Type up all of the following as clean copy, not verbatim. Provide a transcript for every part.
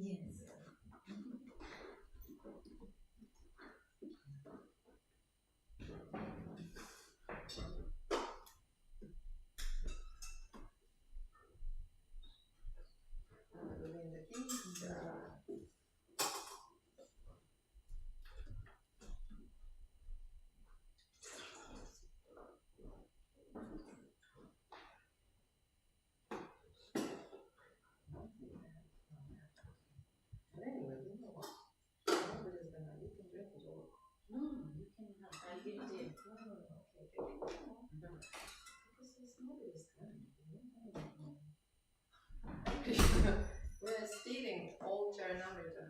Yes. We're stealing all Charitamrita.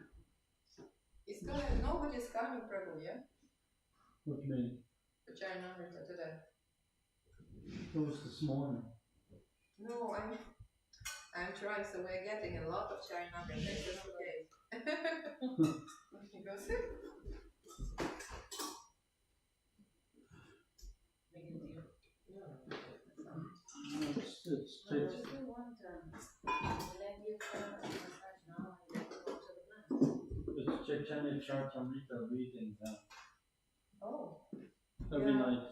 It's coming, nobody's coming, Prabhu, yeah? What do you mean? The Charitamrita today. It was this morning. No, I'm trying, so we're getting a lot of Charitamrita. That's just okay. Because It's Chaitanya Charitamrita reading that. Oh. Every night.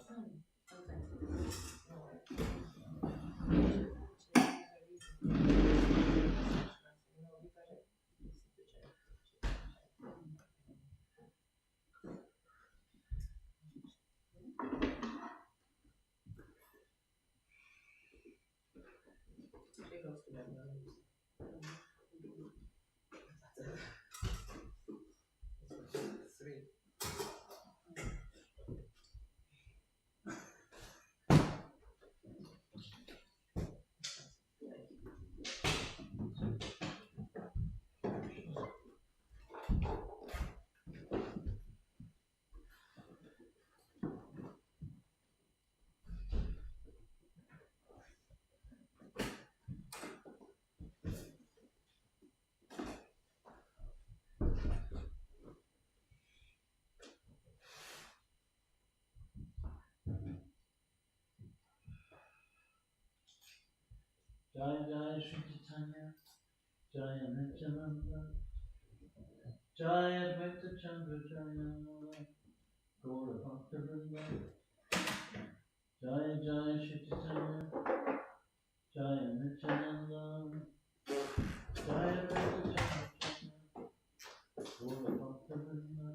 Jaya Jaya Shri Chaitanya, Jaya Nityananda, Jaya Advaita Chandra Jaya, Gaura Bhakta Vrinda, Jaya Jaya Shri Chaitanya, Jaya Nityananda, Jaya Advaita Chandra Jaya, Gaura Bhakta Vrinda.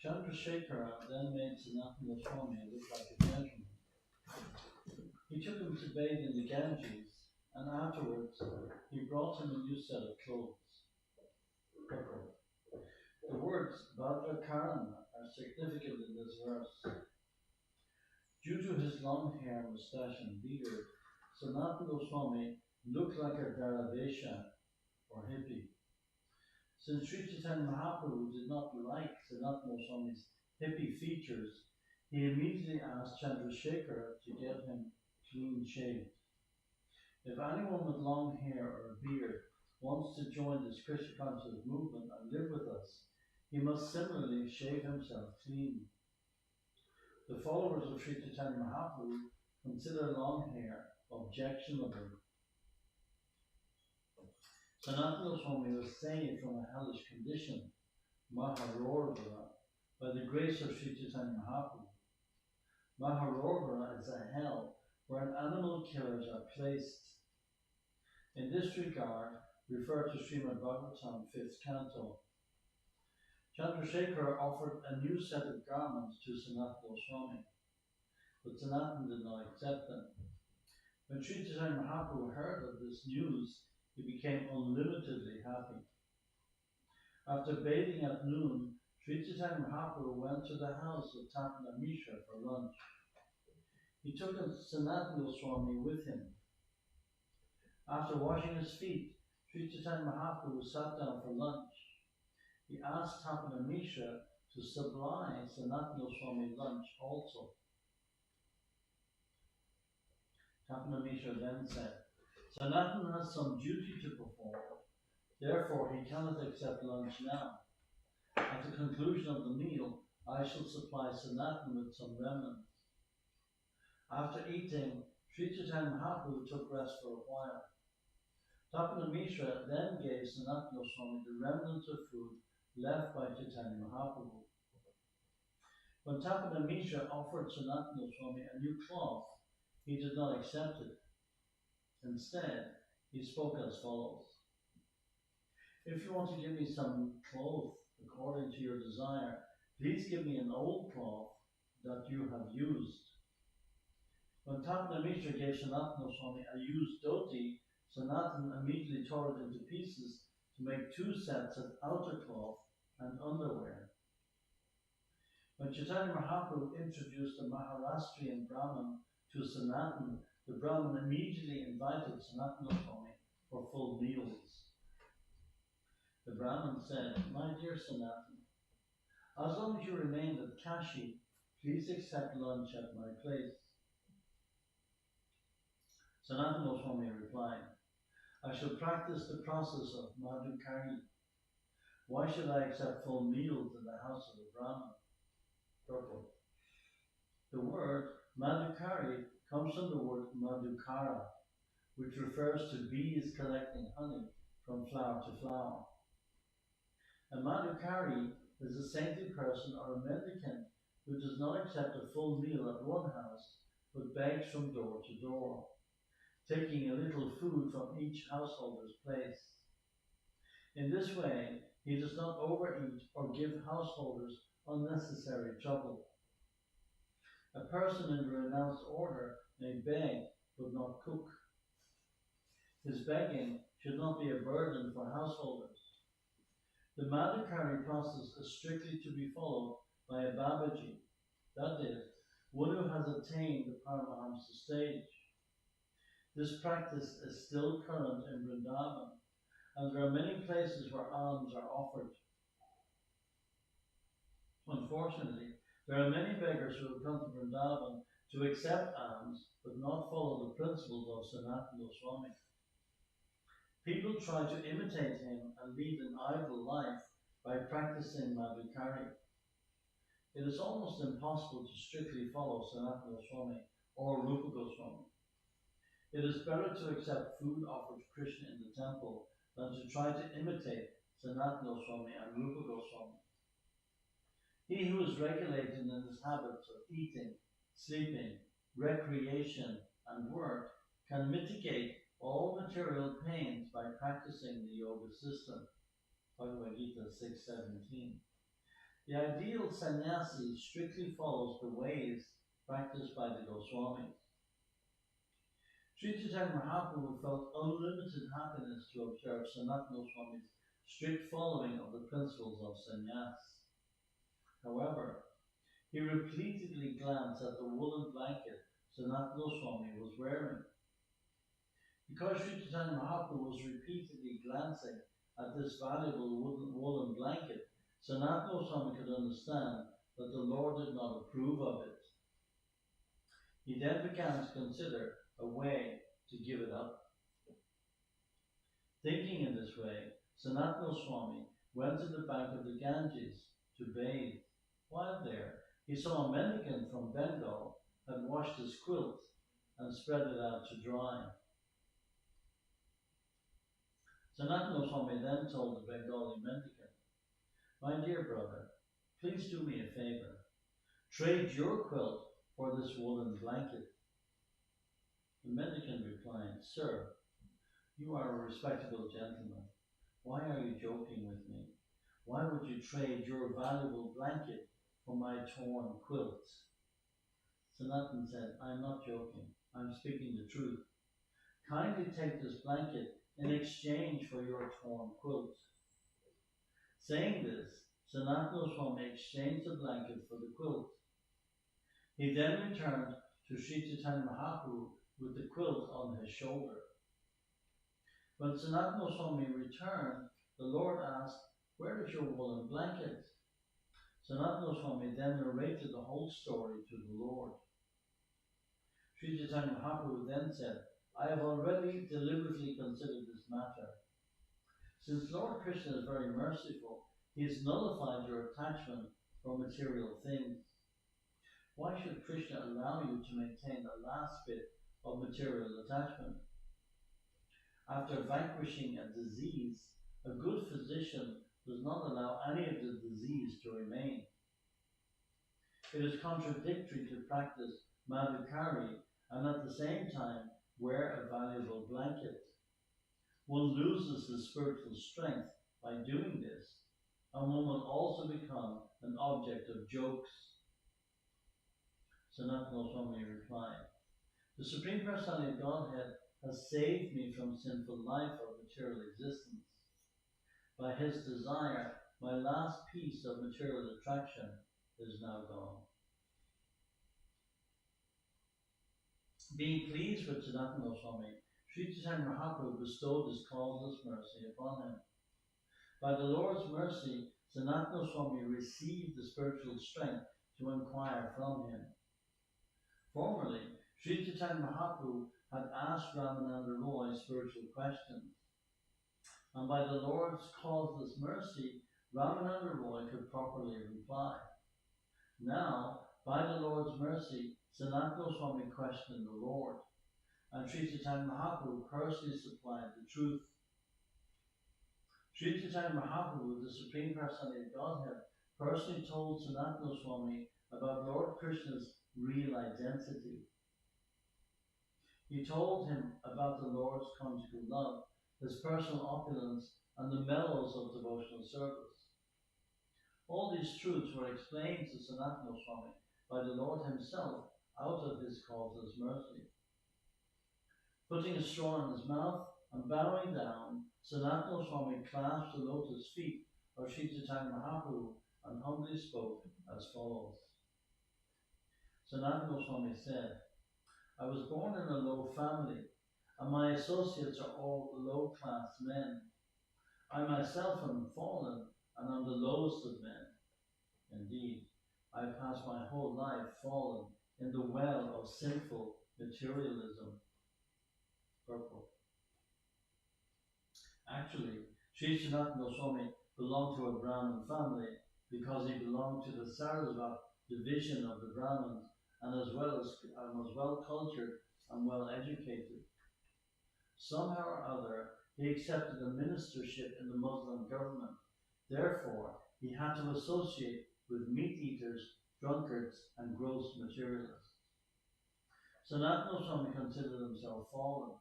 Chandrasekhara then made Sanatana Swami look like a gentleman. He took him to bathe in the Ganges, and afterwards he brought him a new set of clothes. The words Bhadrakarana are significant in this verse. Due to his long hair, moustache, and beard, Sanatana Swami looked like a Daravesha or hippie. Since Sri Chaitanya Mahaprabhu did not like Sanatana Swami's hippie features, he immediately asked Chandrasekhara to get him clean shaved. If anyone with long hair or a beard wants to join this Krishna consciousness movement and live with us, he must similarly shave himself clean. The followers of Sri Chaitanya Mahaprabhu consider long hair objectionable. Sanatana Swami was saved from a hellish condition, Maharorvara, by the grace of Sri Chaitanya Mahaprabhu. Maharorvara is a hell where animal killers are placed. In this regard, refer to Srimad Bhagavatam, 5th canto. Chandrasekhara offered a new set of garments to Sanatana Swami, but Sanatana did not accept them. When Sri Chaitanya Mahaprabhu heard of this news, he became unlimitedly happy. After bathing at noon, Sri Chaitanya Mahaprabhu went to the house of Tapana Mishra for lunch. He took Sanatana Swami with him. After washing his feet, Sri Chaitanya Mahaprabhu sat down for lunch. He asked Tapana Mishra to supply Sanatana Swami lunch also. Chaitanya Mishra then said, Sanatan has some duty to perform, therefore he cannot accept lunch now. At the conclusion of the meal, I shall supply Sanatan with some remnants. After eating, Sri Chaitanya Mahaprabhu took rest for a while. Chaitanya Mishra then gave Sanatana Goswami the remnants of food left by Chaitanya Mahaprabhu. When Chaitanya Mishra offered Sanatana Goswami a new cloth, he did not accept it. Instead, he spoke as follows. If you want to give me some cloth according to your desire, please give me an old cloth that you have used. When Chaitanya Mishra gave Sanatana Goswami a used dhoti, Sanatana immediately tore it into pieces to make 2 sets of outer cloth and underwear. When Chaitanya Mahaprabhu introduced a Maharashtrian Brahmin to Sanatana, the Brahmin immediately invited Sanatana Goswami for full meals. The Brahmin said, My dear Sanatana, as long as you remain at Kashi, please accept lunch at my place. Sanatana Goswami replied, I shall practice the process of madhukari. Why should I accept full meals in the house of a Brahmin? Purport. The word madhukari comes from the word madhukara, which refers to bees collecting honey from flower to flower. A madhukari is a saintly person or a mendicant who does not accept a full meal at one house, but begs from door to door, taking a little food from each householder's place. In this way, he does not overeat or give householders unnecessary trouble. A person in the renounced order may beg but not cook. His begging should not be a burden for householders. The madhukari process is strictly to be followed by a babaji, that is, one who has attained the Paramahamsa stage. This practice is still current in Vrindavan, and there are many places where alms are offered. Unfortunately, there are many beggars who have come to Vrindavan to accept alms but not follow the principles of Sanatana Goswami. People try to imitate him and lead an idle life by practicing madhukari. It is almost impossible to strictly follow Sanatana Goswami or Rupa Goswami. It is better to accept food offered to Krishna in the temple than to try to imitate Sanatana Goswami and Rupa Goswami. He who is regulated in his habits of eating, sleeping, recreation, and work can mitigate all material pains by practicing the yoga system. Bhagavad Gita 6:17. The ideal sannyasi strictly follows the ways practiced by the Goswamis. Sri Chaitanya Mahaprabhu felt unlimited happiness to observe Sanatana Goswami's strict following of the principles of sannyas. However, he repeatedly glanced at the woolen blanket Sanatana Goswami was wearing. Because Sri Chaitanya Mahaprabhu was repeatedly glancing at this valuable woolen blanket, Sanatana Goswami could understand that the Lord did not approve of it. He then began to consider a way to give it up. Thinking in this way, Sanatana Goswami went to the bank of the Ganges to bathe. While there, he saw a mendicant from Bengal had washed his quilt and spread it out to dry. Sanatana Goswami then told the Bengali mendicant, My dear brother, please do me a favor. Trade your quilt for this woolen blanket. The mendicant replied, Sir, you are a respectable gentleman. Why are you joking with me? Why would you trade your valuable blanket for my torn quilt? Sanatan said, I am not joking. I am speaking the truth. Kindly take this blanket in exchange for your torn quilt. Saying this, Sanatana Goswami exchanged the blanket for the quilt. He then returned to Sri Chaitanya Mahaprabhu with the quilt on his shoulder. When Sanatana Goswami returned, the Lord asked, Where is your woolen blanket? Sanatana Goswami then narrated the whole story to the Lord. Sri Chaitanya Mahaprabhu then said, I have already deliberately considered this matter. Since Lord Krishna is very merciful, he has nullified your attachment for material things. Why should Krishna allow you to maintain the last bit of material attachment? After vanquishing a disease, a good physician does not allow any of the disease to remain. It is contradictory to practice madhukari and at the same time wear a valuable blanket. One loses the spiritual strength by doing this, and one will also become an object of jokes. Sanatana Goswami replied, the Supreme Personality of Godhead has saved me from sinful life of material existence. By his desire, my last piece of material attraction is now gone. Being pleased with Sanatana Goswami, Sri Chaitanya Mahaprabhu bestowed his causeless mercy upon him. By the Lord's mercy, Sanatana Goswami received the spiritual strength to inquire from him. Formerly, Sri Chaitanya Mahaprabhu had asked Ramananda Roy spiritual questions, and by the Lord's causeless mercy, Ramananda Roy could properly reply. Now, by the Lord's mercy, Sanatana Goswami questioned the Lord, and Sri Chaitanya Mahaprabhu personally supplied the truth. Sri Chaitanya Mahaprabhu, the Supreme Personality of Godhead, personally told Sanatana Goswami about Lord Krishna's real identity. He told him about the Lord's conjugal love, his personal opulence, and the mellows of devotional service. All these truths were explained to Sanatana Goswami by the Lord himself out of his causeless mercy. Putting a straw in his mouth and bowing down, Sanatana Goswami clasped the lotus feet of Sri Chaitanya Mahaprabhu and humbly spoke as follows. Sanatana Goswami said, I was born in a low family, and my associates are all low-class men. I myself am fallen and am the lowest of men. Indeed, I passed my whole life fallen in the well of sinful materialism. Purport. Actually, Sri Sanatana Goswami belonged to a Brahmin family because he belonged to the Sarasvat division of the Brahmins and was well cultured and well educated. Somehow or other, he accepted a ministership in the Muslim government. Therefore, he had to associate with meat-eaters, drunkards, and gross materialists. Sanatana Goswami considered himself fallen.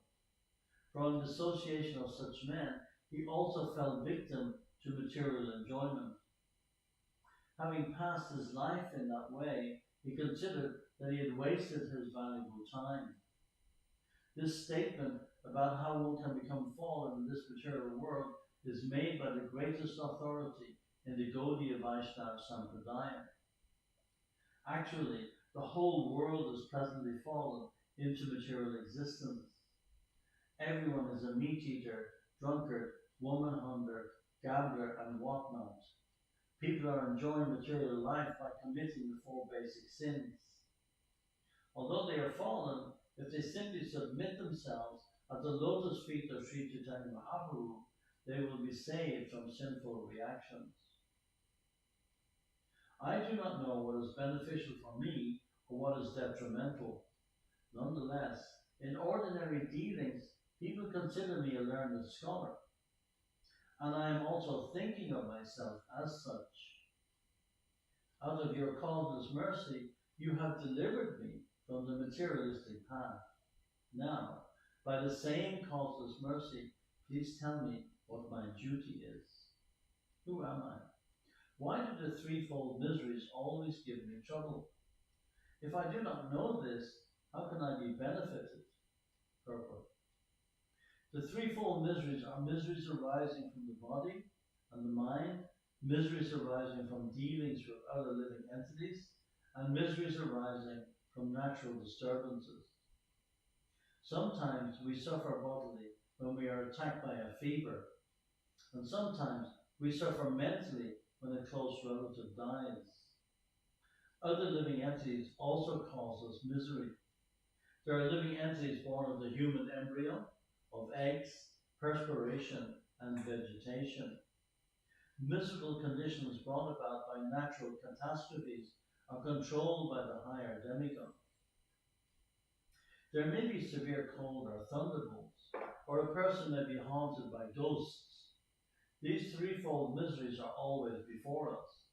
From the association of such men, he also fell victim to material enjoyment. Having passed his life in that way, he considered that he had wasted his valuable time. This statement about how one can become fallen in this material world is made by the greatest authority in the Gaudiya Vaishnava Sampradaya. Actually, the whole world is presently fallen into material existence. Everyone is a meat-eater, drunkard, woman-hunter, gambler, and whatnot. People are enjoying material life by committing the four basic sins. Although they are fallen, if they simply submit themselves at the lotus feet of Sri Chaitanya Mahaprabhu, they will be saved from sinful reactions. I do not know what is beneficial for me or what is detrimental. Nonetheless, in ordinary dealings, people consider me a learned scholar, and I am also thinking of myself as such. Out of your causeless mercy, you have delivered me from the materialistic path. Now, by the same causeless mercy, please tell me what my duty is. Who am I? Why do the threefold miseries always give me trouble? If I do not know this, how can I be benefited? Purport. The threefold miseries are miseries arising from the body and the mind, miseries arising from dealings with other living entities, and miseries arising from natural disturbances. Sometimes we suffer bodily when we are attacked by a fever, and sometimes we suffer mentally when a close relative dies. Other living entities also cause us misery. There are living entities born of the human embryo, of eggs, perspiration, and vegetation. Mystical conditions brought about by natural catastrophes are controlled by the higher demigod. There may be severe cold or thunderbolts, or a person may be haunted by ghosts. These threefold miseries are always before us,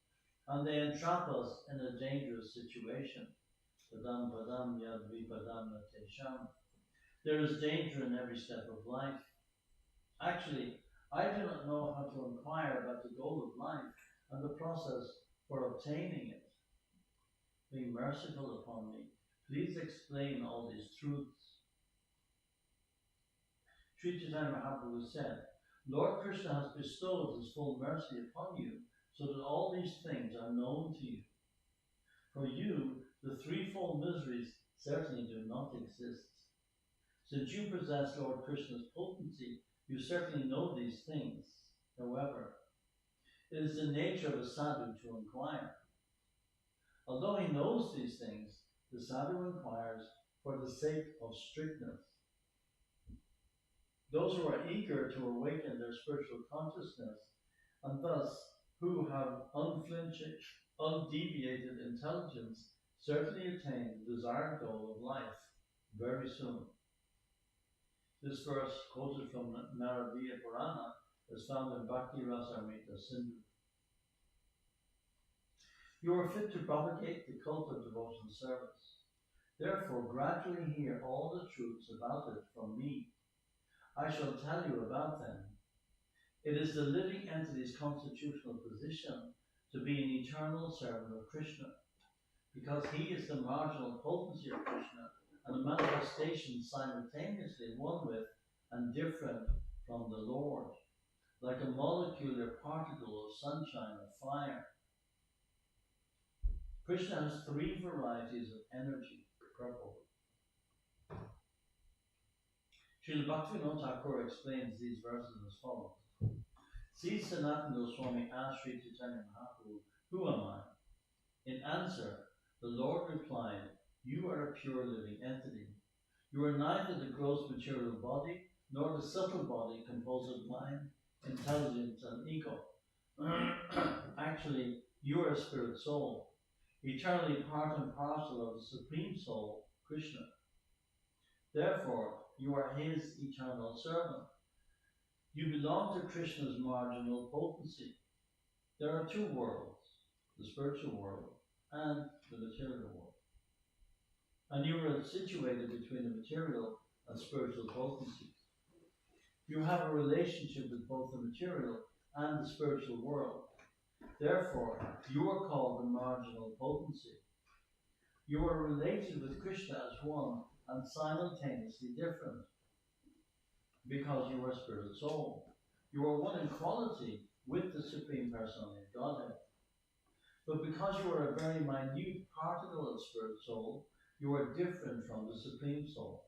and they entrap us in a dangerous situation. Padam padam yad vipadam natesham. There is danger in every step of life. Actually, I do not know how to inquire about the goal of life and the process for obtaining it. Be merciful upon me. Please explain all these truths. Sri Chaitanya Mahaprabhu said, Lord Krishna has bestowed his full mercy upon you so that all these things are known to you. For you, the threefold miseries certainly do not exist. Since you possess Lord Krishna's potency, you certainly know these things. However, it is the nature of a sadhu to inquire. Although he knows these things, the sadhu inquires for the sake of strictness. Those who are eager to awaken their spiritual consciousness, and thus who have unflinching, undeviated intelligence, certainly attain the desired goal of life very soon. This verse, quoted from Naradiya Purana, is found in Bhakti Rasamrita Sindhu. You are fit to propagate the cult of devotional service. Therefore, gradually hear all the truths about it from me. I shall tell you about them. It is the living entity's constitutional position to be an eternal servant of Krishna, because he is the marginal potency of Krishna and a manifestation simultaneously one with and different from the Lord, like a molecular particle of sunshine or fire. Krishna has three varieties of energy. Purport. Srila Bhaktivinoda Thakur explains these verses as follows. See, Sanatana Goswami asked Sri Chaitanya Mahaprabhu, who am I? In answer, the Lord replied, you are a pure living entity. You are neither the gross material body nor the subtle body composed of mind, intelligence, and ego. Actually, you are a spirit soul, eternally part and parcel of the Supreme Soul, Krishna. Therefore, you are his eternal servant. You belong to Krishna's marginal potency. There are two worlds, the spiritual world and the material world. And you are situated between the material and spiritual potencies. You have a relationship with both the material and the spiritual world. Therefore, you are called the marginal potency. You are related with Krishna as one and simultaneously different, because you are spirit soul. You are one in quality with the Supreme Personality of Godhead. But because you are a very minute particle of spirit soul, you are different from the Supreme Soul.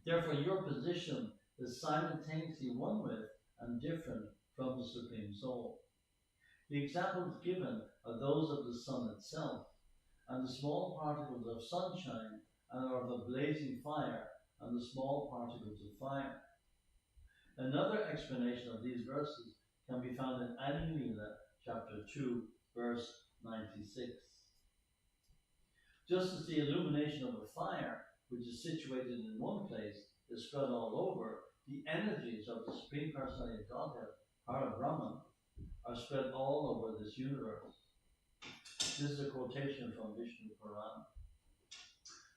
Therefore, your position is simultaneously one with and different from the Supreme Soul. The examples given are those of the sun itself, and the small particles of sunshine, and of the blazing fire, and the small particles of fire. Another explanation of these verses can be found in Adi Leela, chapter 2, verse 96. Just as the illumination of a fire, which is situated in one place, is spread all over, the energies of the Supreme Personality of Godhead, Parabrahman, are spread all over this universe. This is a quotation from Vishnu Purana.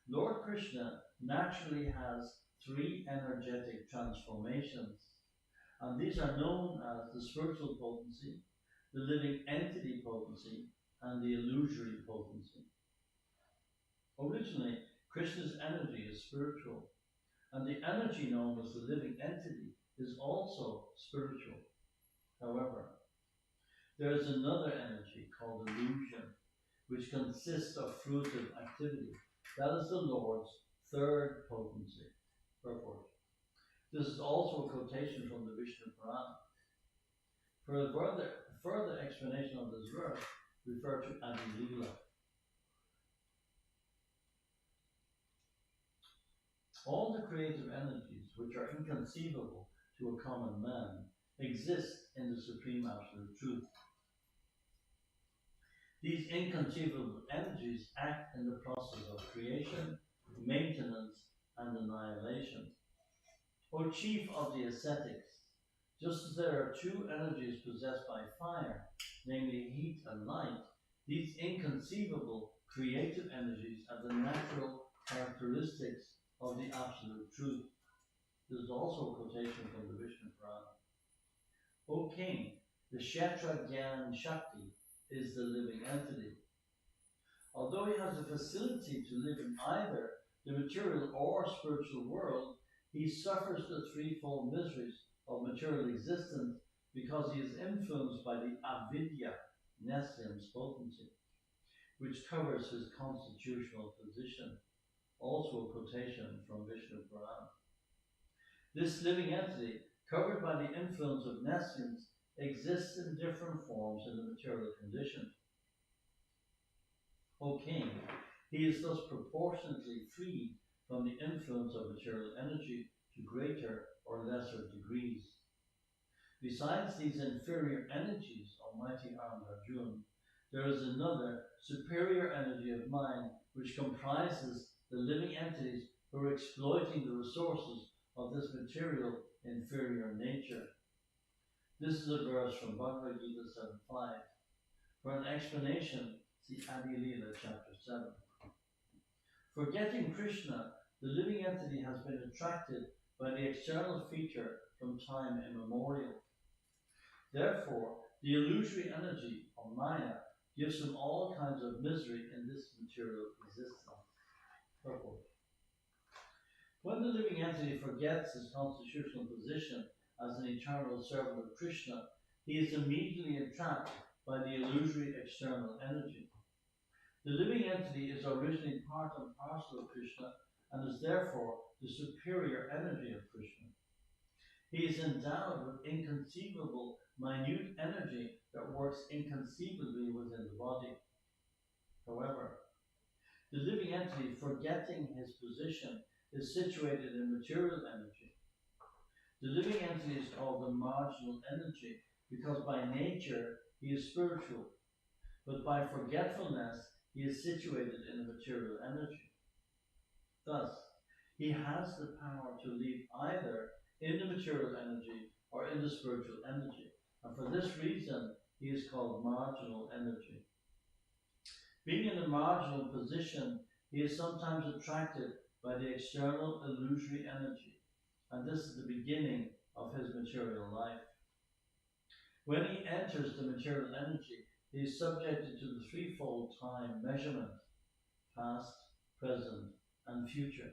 Lord Krishna naturally has three energetic transformations, and these are known as the spiritual potency, the living entity potency, and the illusory potency. Originally, Krishna's energy is spiritual, and the energy known as the living entity is also spiritual. However, there is another energy called illusion, which consists of fruitive activity. That is the Lord's third potency. Purport. This is also a quotation from the Vishnu Purana. For a further explanation of this verse, refer to Adi Leela. All the creative energies which are inconceivable to a common man exist in the Supreme Absolute Truth. These inconceivable energies act in the process of creation, maintenance, and annihilation. O chief of the ascetics, just as there are two energies possessed by fire, namely heat and light, these inconceivable creative energies are the natural characteristics of the Absolute Truth. This is also a quotation from the Vishnu Purana. O king, the Kshetra Gyan Shakti is the living entity. Although he has the facility to live in either the material or spiritual world, he suffers the threefold miseries of material existence because he is influenced by the avidya, nescience potency, which covers his constitutional position. Also a quotation from Vishnu Purana. This living entity, covered by the influence of nescience, exists in different forms in the material condition. O king, he is thus proportionately freed from the influence of material energy to greater or lesser degrees. Besides these inferior energies, Almighty Armed Arjuna, there is another superior energy of mind which comprises the living entities who are exploiting the resources of this material inferior nature. This is a verse from Bhagavad Gita 7.5. For an explanation, see Adi Leela chapter 7. Forgetting Krishna, the living entity has been attracted by the external feature from time immemorial. Therefore, the illusory energy of Maya gives him all kinds of misery in this material existence. Purport. When the living entity forgets his constitutional position as an eternal servant of Krishna, he is immediately entrapped by the illusory external energy. The living entity is originally part and parcel of Krishna and is therefore the superior energy of Krishna. He is endowed with inconceivable, minute energy that works inconceivably within the body. However, the living entity, forgetting his position, is situated in material energy. The living entity is called the marginal energy because by nature he is spiritual, but by forgetfulness he is situated in the material energy. Thus, he has the power to leave either in the material energy or in the spiritual energy, and for this reason he is called marginal energy. Being in a marginal position, he is sometimes attracted by the external illusory energy, and this is the beginning of his material life. When he enters the material energy, he is subjected to the threefold time measurement: past, present, and future.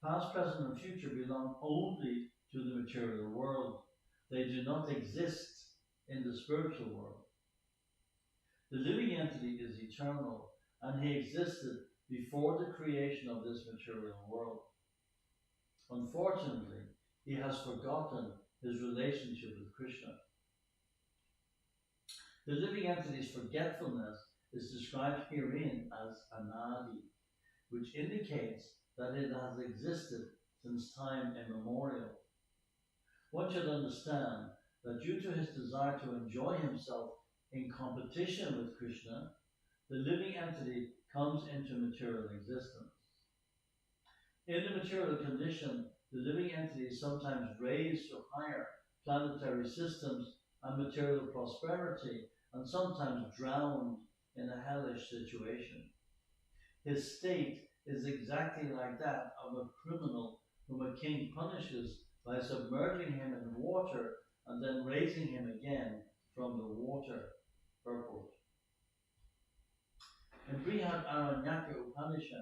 Past, present, and future belong only to the material world. They do not exist in the spiritual world. The living entity is eternal, and he existed before the creation of this material world. Unfortunately, he has forgotten his relationship with Krishna. The living entity's forgetfulness is described herein as anadi, which indicates that it has existed since time immemorial. One should understand that due to his desire to enjoy himself in competition with Krishna, the living entity comes into material existence. In the material condition, the living entity is sometimes raised to higher planetary systems and material prosperity, and sometimes drowned in a hellish situation. His state is exactly like that of a criminal whom a king punishes by submerging him in water and then raising him again from the water. Purport. In Brihad Aranyaka Upanishad,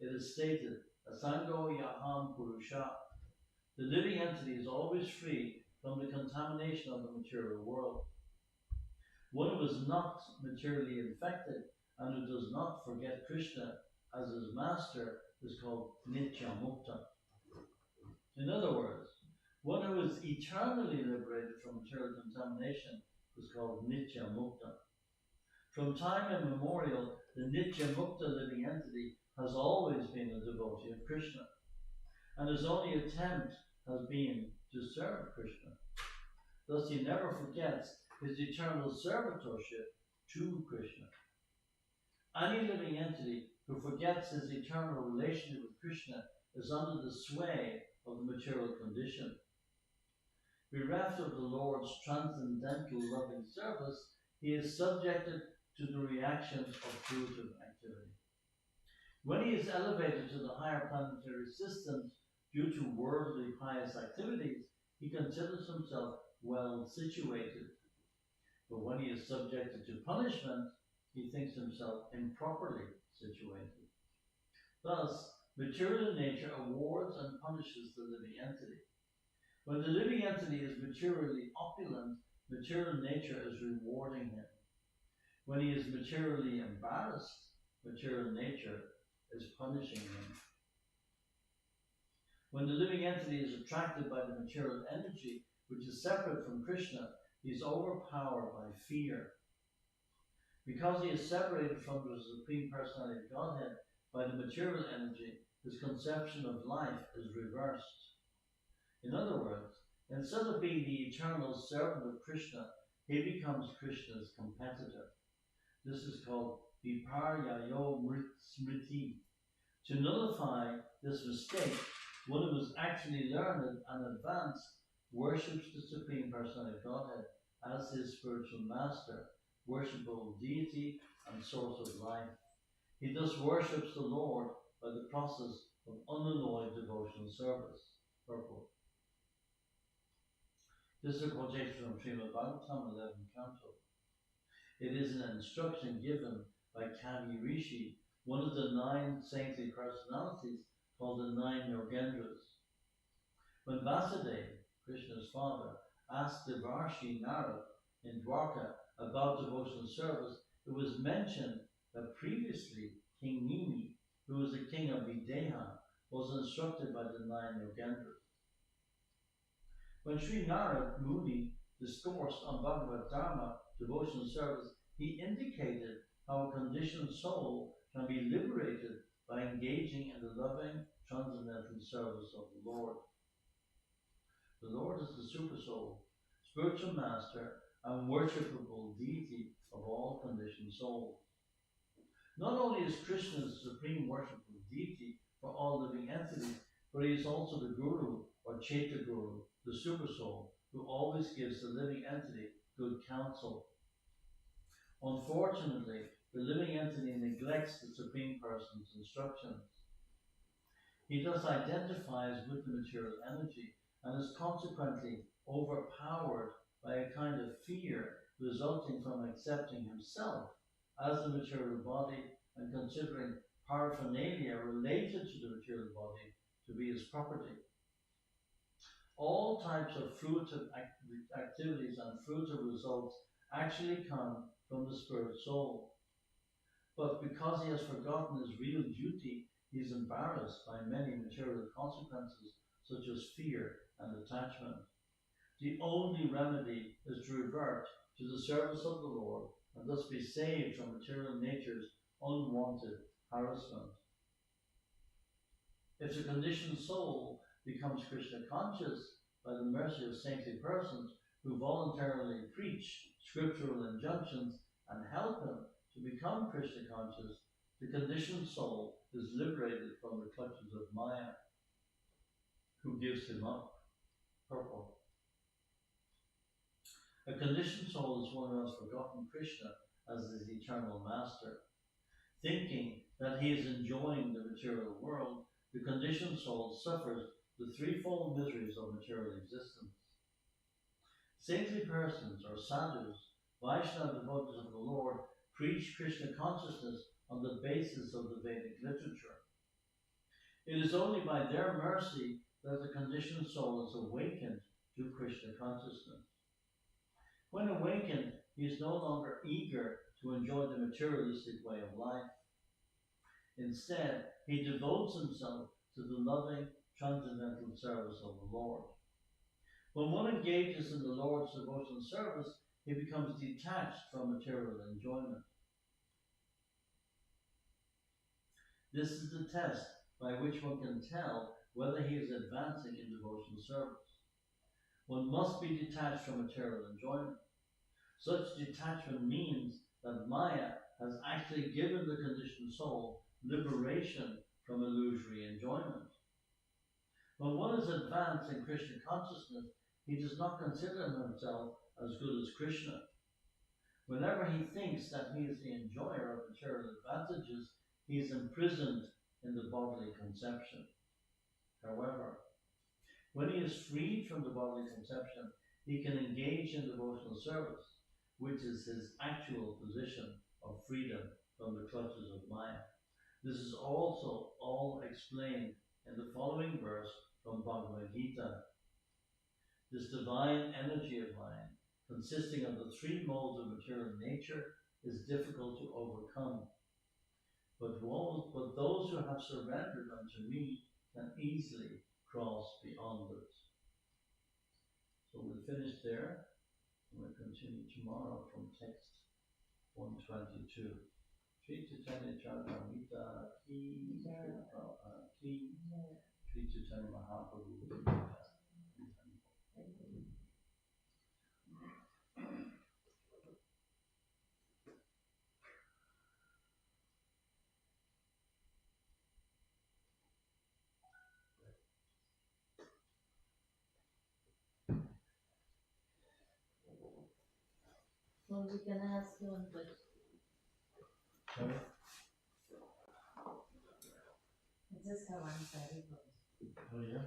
it is stated, Asango Yaham Purusha, the living entity is always free from the contamination of the material world. One who is not materially infected and who does not forget Krishna as his master is called Nitya Mukta. In other words, one who is eternally liberated from material contamination is called Nitya Mukta. From time immemorial, the Nitya Mukta living entity has always been a devotee of Krishna, and his only attempt has been to serve Krishna. Thus he never forgets his eternal servitorship to Krishna. Any living entity who forgets his eternal relationship with Krishna is under the sway of the material condition. Bereft of the Lord's transcendental loving service, he is subjected to the reactions of fruitive activity. When he is elevated to the higher planetary systems due to worldly pious activities, he considers himself well situated. But when he is subjected to punishment, he thinks himself improperly situated. Thus, material nature awards and punishes the living entity. When the living entity is materially opulent, material nature is rewarding him. When he is materially embarrassed, material nature is punishing him. When the living entity is attracted by the material energy, which is separate from Krishna, he is overpowered by fear. Because he is separated from the Supreme Personality of Godhead by the material energy, his conception of life is reversed. In other words, instead of being the eternal servant of Krishna, he becomes Krishna's competitor. This is called viparyayo smriti. To nullify this mistake, one who is actually learned and advanced worships the Supreme Personality of Godhead as his spiritual master, worshipable deity and source of life. He thus worships the Lord by the process of unalloyed devotional service. Purport. This is a quotation from Srimad Bhagavatam 11th Canto. It is an instruction given by Kali Rishi, one of the 9 saintly personalities called the 9 Yogendras. When Vasudeva, Krishna's father, asked Devarshi Narad in Dwarka about devotional service, it was mentioned that previously King Nimi, who was the king of Videha, was instructed by the 9 Yogendras. When Sri Narad Muni discoursed on Bhagavad Dharma devotional service, he indicated how a conditioned soul can be liberated by engaging in the loving, transcendental service of the Lord. The Lord is the super soul, spiritual master, and worshipable deity of all conditioned souls. Not only is Krishna the supreme worshipable deity for all living entities, but he is also the Guru or Chaitanya Guru, the super soul, who always gives the living entity good counsel. Unfortunately, the living entity neglects the Supreme Person's instructions. He thus identifies with the material energy and is consequently overpowered by a kind of fear resulting from accepting himself as the material body and considering paraphernalia related to the material body to be his property. All types of fruitive activities and fruitive results actually come from the spirit soul. But because he has forgotten his real duty, he is embarrassed by many material consequences such as fear and attachment. The only remedy is to revert to the service of the Lord and thus be saved from material nature's unwanted harassment. If the conditioned soul becomes Krishna conscious by the mercy of saintly persons who voluntarily preach scriptural injunctions and help him to become Krishna conscious, the conditioned soul is liberated from the clutches of Maya, who gives him up. Purport. A conditioned soul is one who has forgotten Krishna as his eternal master. Thinking that he is enjoying the material world, the conditioned soul suffers the threefold miseries of material existence. Saintly persons or sadhus, Vaishnava devotees of the Lord, preach Krishna consciousness on the basis of the Vedic literature. It is only by their mercy that the conditioned soul is awakened to Krishna consciousness. When awakened, he is no longer eager to enjoy the materialistic way of life. Instead, he devotes himself to the loving, transcendental service of the Lord. When one engages in the Lord's devotional service, he becomes detached from material enjoyment. This is the test by which one can tell whether he is advancing in devotional service. One must be detached from material enjoyment. Such detachment means that Maya has actually given the conditioned soul liberation from illusory enjoyment. When one is advanced in Krishna consciousness, he does not consider himself as good as Krishna. Whenever he thinks that he is the enjoyer of material advantages, he is imprisoned in the bodily conception. However, when he is freed from the bodily conception, he can engage in devotional service, which is his actual position of freedom from the clutches of Maya. This is also all explained in the following verse from Bhagavad Gita. This divine energy of mind, consisting of the three modes of material nature, is difficult to overcome. But those who have surrendered unto me can easily cross beyond it. So we'll finish there, and we'll continue tomorrow from text 122. Sri Chaitanya Charitamrita ki, Sri Prabhupada ki, Sri Chaitanya Mahaprabhu ki. So we can ask you one question. Sorry? I just have one side. Oh yeah?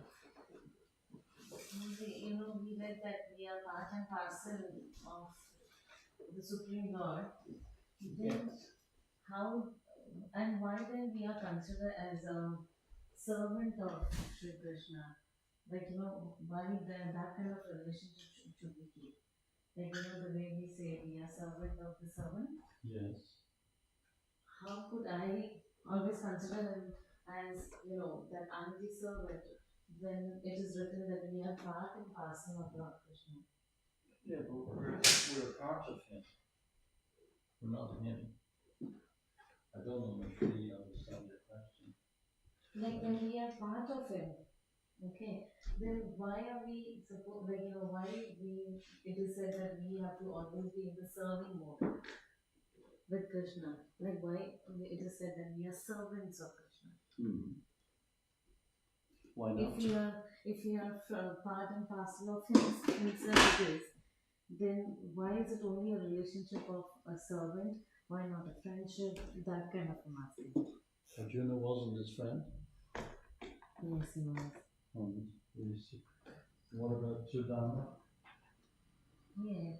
We read that we are part and parcel of the Supreme Lord. Then how and why then we are considered as a servant of Sri Krishna? Why that kind of relationship should we keep? The way we say we are servant of the servant. Yes. How could I always consider him as, that I'm the servant when it is written that we are part and parcel of Lord Krishna? Yeah, but we're part of him. We're not him. I don't know if you really understand your question. When we are part of him, okay, then why are we supposed, it is said that we have to always be in the serving mode with Krishna. Why it is said that we are servants of Krishna? Why not? If we are part and parcel of his services, then why is it only a relationship of a servant? Why not a friendship? That kind of a asking. Arjuna wasn't his friend? Yes, he was. What about Sudama? Yeah.